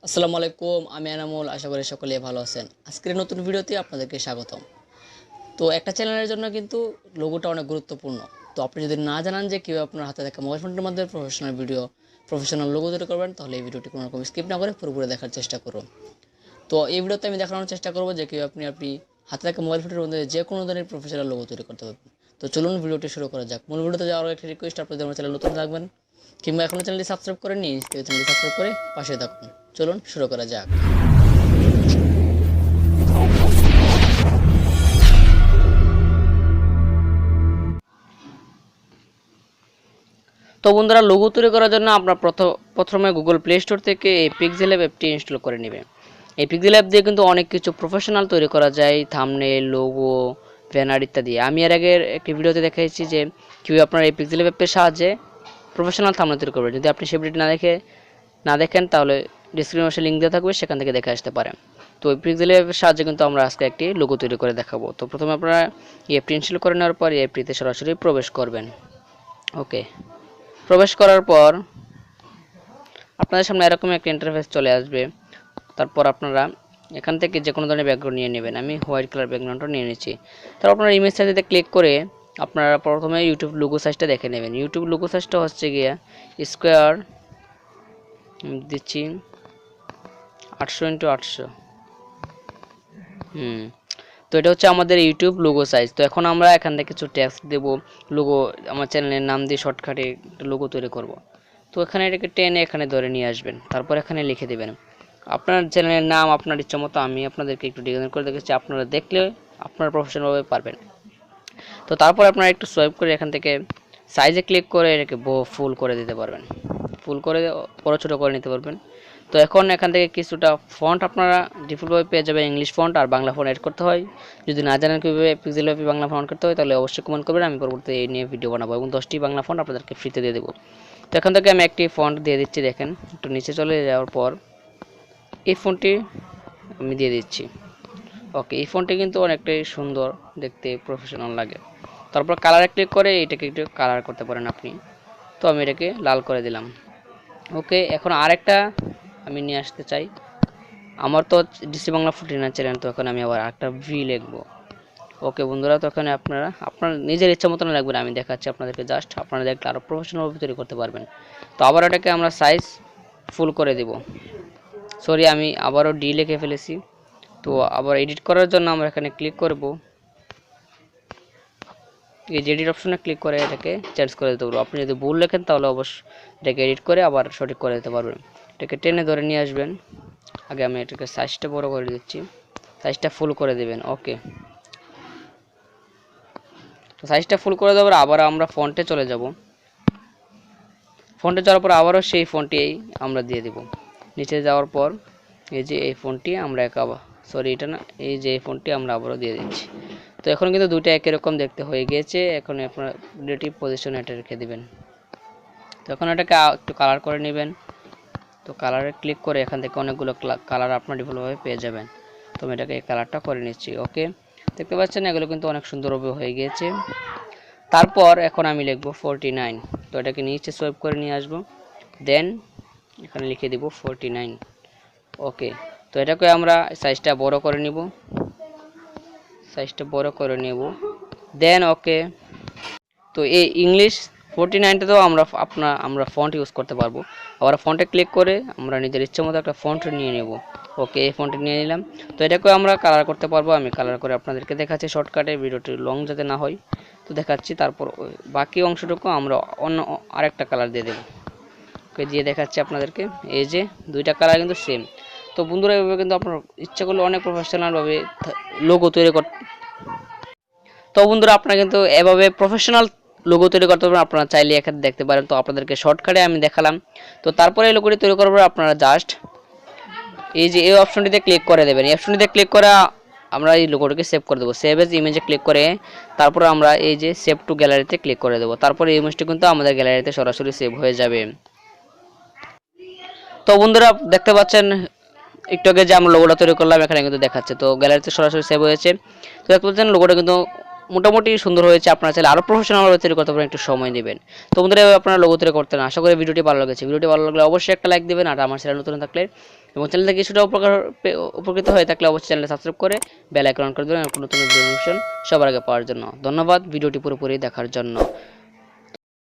আসসালামু আলাইকুম, আমি এনামুল। আশা করি সকলেই ভালো আছেন। আজকের নতুন ভিডিওতে আপনাদেরকে স্বাগতম। তো একটা চ্যানেলের জন্য কিন্তু লোগোটা অনেক গুরুত্বপূর্ণ। তো আপনি যদি না জানেন যে কীভাবে আপনার হাতে থাকা মোবাইল ফোনটির মধ্যে প্রফেশনাল লোগো তৈরি করবেন, তাহলে এই ভিডিওটি কোনো রকম স্কিপ না করে পুরোপুরি দেখার চেষ্টা করুন। তো এই ভিডিওতে আমি দেখানোর চেষ্টা করবো যে কীভাবে আপনি হাতে থাকা মোবাইল ফোনের মধ্যে যে কোনো ধরনের প্রফেশনাল লোগো তৈরি করতে পারবেন। তো চলুন ভিডিওটি শুরু করা যাক। মূল ভিডিওতে যাওয়ার একটা রিকোয়েস্ট, আপনাদের আমার চ্যানেল নতুন থাকবেন কিংবা এখনও চ্যানেলটি সাবস্ক্রাইব করেননি, চ্যানেলটি সাবস্ক্রাইব করে পাশে থাকুন। চলুন শুরু করা যাক। তো বন্ধুরা, লোগো তৈরি করার জন্য আপনার প্রথমে গুগল প্লে স্টোর থেকে এই পিক্সেল অ্যাপটি ইনস্টল করে নেবেন। এই পিক্সেল অ্যাপ দিয়ে কিন্তু অনেক কিছু প্রফেশনাল তৈরি করা যায়, থাম্বনেল, লোগো, ব্যানার ইত্যাদি। আমি এর আগের একটি ভিডিওতে দেখাইছি যে কীভাবে আপনারা এই পিক্সেল অ্যাপের সাহায্যে প্রফেশনাল থাম্বনেল তৈরি করবেন। যদি আপনি সেই ভিডিওটি না দেখেন তাহলে ডিসক্রিপশনে লিঙ্ক দেওয়া থাকবে, সেখান থেকে দেখে আসতে পারেন। তো এই পিক্সেল অ্যাপের সাহায্যে কিন্তু আমরা আজকে একটি লোগো তৈরি করে দেখাবো। তো প্রথমে আপনারা এই অ্যাপটি ইনস্টল করে নেওয়ার পর এই অ্যাপটিতে সরাসরি প্রবেশ করবেন। ওকে, প্রবেশ করার পর আপনাদের সামনে এরকম একটা ইন্টারফেস চলে আসবে। তারপর আপনারা এখান থেকে যে কোনো ধরনের ব্যাকগ্রাউন্ড নিয়ে নেবেন। আমি হোয়াইট কালার ব্যাকগ্রাউন্ডটা নিয়ে নিচ্ছি। তারপর আপনারা ইমেজ সাইজে ক্লিক করে আপনারা প্রথমে ইউটিউব লোগো সাইজটা দেখে নেবেন। ইউটিউব লোগো সাইজটা হচ্ছে গিয়ে স্কোয়ার দিচ্ছি 800x800। তো এটা হচ্ছে আমাদের ইউটিউব লোগো সাইজ। তো এখন আমরা এখান থেকে কিছু টেক্সট দেব, লোগো আমার চ্যানেলের নাম দিয়ে শর্টকাটে লোগো তৈরি করব। তো এখানে এটাকে টেনে এখানে ধরে নিয়ে আসবেন, তারপর এখানে লিখে দেবেন আপনার চ্যানেলের নাম আপনার ইচ্ছা মতো। আমি আপনাদেরকে একটু ডিজাইন করে দেখেছি, আপনারা দেখলে আপনারা প্রফেশনালভাবে পারবেন। তো তারপর আপনারা একটু সোয়াইপ করে এখান থেকে সাইজে ক্লিক করে এটাকে ফুল করে দিতে পারবেন, ফুল করে বড় ছোটো করে নিতে পারবেন। তো এখন এখান থেকে কিছুটা ফন্ট আপনারা ডিফল্টভাবে পেয়ে যাবেন, ইংলিশ ফন্ট আর বাংলা ফন্ট এড করতে হয়। যদি না জানেন কীভাবে পিক্সেল অ্যাপে বাংলা ফন্ট করতে হয় তাহলে অবশ্যই কমেন্ট করবেন, আমি পরবর্তীতে এই নিয়ে ভিডিও বানাবো এবং 10টি বাংলা ফন্ট আপনাদেরকে ফ্রিতে দিয়ে দেবো। তো এখান থেকে আমি একটি ফন্ট দিয়ে দিচ্ছি, দেখেন একটু নিচে চলে যাওয়ার পর এই ফন্টটি আমি দিয়ে দিচ্ছি। ওকে, এই ফন্টটি কিন্তু অনেকটাই সুন্দর দেখতে, প্রফেশনাল লাগে। তারপর কালারে ক্লিক করে এটাকে একটু কালার করতে পারেন আপনি। তো আমি এটাকে লাল করে দিলাম। ওকে, এখন আরেকটা আমি নিয়ে আসতে চাই। আমার তো ডিসি বাংলা 49 চ্যানেল, তো এখন আমি আবার একটা ভি লিখবো। ওকে বন্ধুরা, তো এখানে আপনার নিজের ইচ্ছা মতন লাগবে, আমি দেখাচ্ছি আপনাদেরকে, জাস্ট আপনারা দেখলে আরও প্রফেশনালভাবে তৈরি করতে পারবেন। তো আবার এটাকে আমরা সাইজ ফুল করে দেব। সরি, আমি আবারও ডি লিখে ফেলেছি। তো আবার এডিট করার জন্য আমরা এখানে ক্লিক করব, এই যে এডিট অপশনে ক্লিক করে এটাকে চেঞ্জ করে দিতে পারবো। আপনি যদি ভুল লেখেন তাহলে অবশ্যই এটাকে এডিট করে আবার সঠিক করে দিতে পারবেন। এটাকে টেনে ধরে নিয়ে আসবেন। আগে আমি এটাকে সাইজটা বড় করে দিচ্ছি, সাইজটা ফুল করে দেবেন। ওকে, তো সাইজটা ফুল করে দেওয়ার আবার আমরা ফন্টে চলে যাব। ফন্টে যাওয়ার পর আবারও সেই ফন্টটি আমরা দিয়ে দেব। নিচে যাওয়ার পর এই যে এই ফন্টটি আমরা এটা না, এই যে এই ফন্টটি আমরা আবারও দিয়ে দিচ্ছি। তো এখন কিন্তু দুইটা একই রকম দেখতে হয়ে গিয়েছে। এখন আপনারা রিলেটিভ পজিশনে এটা রেখে দিবেন। তো এখন এটাকে একটু কালার করে নেবেন। তো কালারে ক্লিক করে এখান থেকে অনেকগুলো কালার আপনার ডিফল্টভাবে পেয়ে যাবেন। তো আমি এটাকে এই কালারটা করে নিচ্ছি। ওকে, দেখতে পাচ্ছেন এগুলো কিন্তু অনেক সুন্দরভাবে হয়ে গিয়েছে। তারপর এখন আমি লিখব 49। তো এটাকে নিচে সোয়াইপ করে নিয়ে আসবো, দেন এখানে লিখে দিব 49। ওকে, তো এটাকে আমরা সাইজটা বড় করে নিব, দেন ওকে। তো এই ইংলিশ 49টাতেও আমরা ফন্ট ইউজ করতে পারবো। আবার ফন্টে ক্লিক করে আমরা নিজের ইচ্ছে মতো একটা ফন্ট নিয়ে নেব। ওকে, এই ফন্টে নিয়ে নিলাম। তো এটাকেও আমরা কালার করতে পারবো। আমি কালার করে আপনাদেরকে দেখাচ্ছি শর্টকাটে, ভিডিওটি লং যাতে না হয়। তো দেখাচ্ছি, তারপর বাকি অংশটুকু আমরা অন্য আরেকটা কালার দিয়ে দেবো। ওকে, দিয়ে দেখাচ্ছি আপনাদেরকে, এই যে দুইটা কালার কিন্তু সেম। তো বন্ধুরা, এভাবে কিন্তু আপনার ইচ্ছা করলে অনেক প্রফেশনালভাবে লোগো তৈরি করতে। তো বন্ধুরা, আপনারা কিন্তু এভাবে প্রফেশনাল লোগো তৈরি করতে পারবেন। আপনারা চাইলে এখানে দেখতে পারেন। তো আপনাদেরকে শর্টকাটে আমি দেখালাম। তো তারপরে এই লোগোটি তৈরি করবেন আপনারা জাস্ট এই যে এই অপশনটিতে ক্লিক করে দেবেন। এই অপশনটিতে ক্লিক করে আমরা এই লোগোটিকে সেভ করে দেবো। সেভ এজ ইমেজে ক্লিক করে তারপর আমরা এই যে সেভ টু গ্যালারিতে ক্লিক করে দেবো। তারপরে এই ইমেজটি কিন্তু আমাদের গ্যালারিতে সরাসরি সেভ হয়ে যাবে। তো বন্ধুরা, দেখতে পাচ্ছেন একটু আগে যে আমরা লোগোটা তৈরি করলাম এখানে কিন্তু দেখাচ্ছে। তো গ্যালারিতে সরাসরি সেভ হয়েছে। তো দেখতে পাচ্ছেন লোগোটা কিন্তু মোটামুটি সুন্দর হয়েছে। আপনারা চাইলে আরো প্রফেশনাল ভাবে তৈরি করতে পারেন, একটু সময় নেবেন। তো বন্ধুরা এভাবে আপনারা লোগো তৈরি করতে না। আশা করি ভিডিওটি ভালো লেগেছে। ভিডিওটি ভালো লাগলে অবশ্যই একটা লাইক দিবেন, আর আমার চ্যানেল নতুন থাকলে এবং চ্যানেল থেকে কিছুটা উপকৃত হয়ে থাকলে অবশ্যই চ্যানেলটা সাবস্ক্রাইব করে বেল আইকন অন করে দেবেন নতুন ভিডিও নোটিফিকেশন সবার আগে পাওয়ার জন্য। ধন্যবাদ ভিডিওটি পুরোপুরি দেখার জন্য।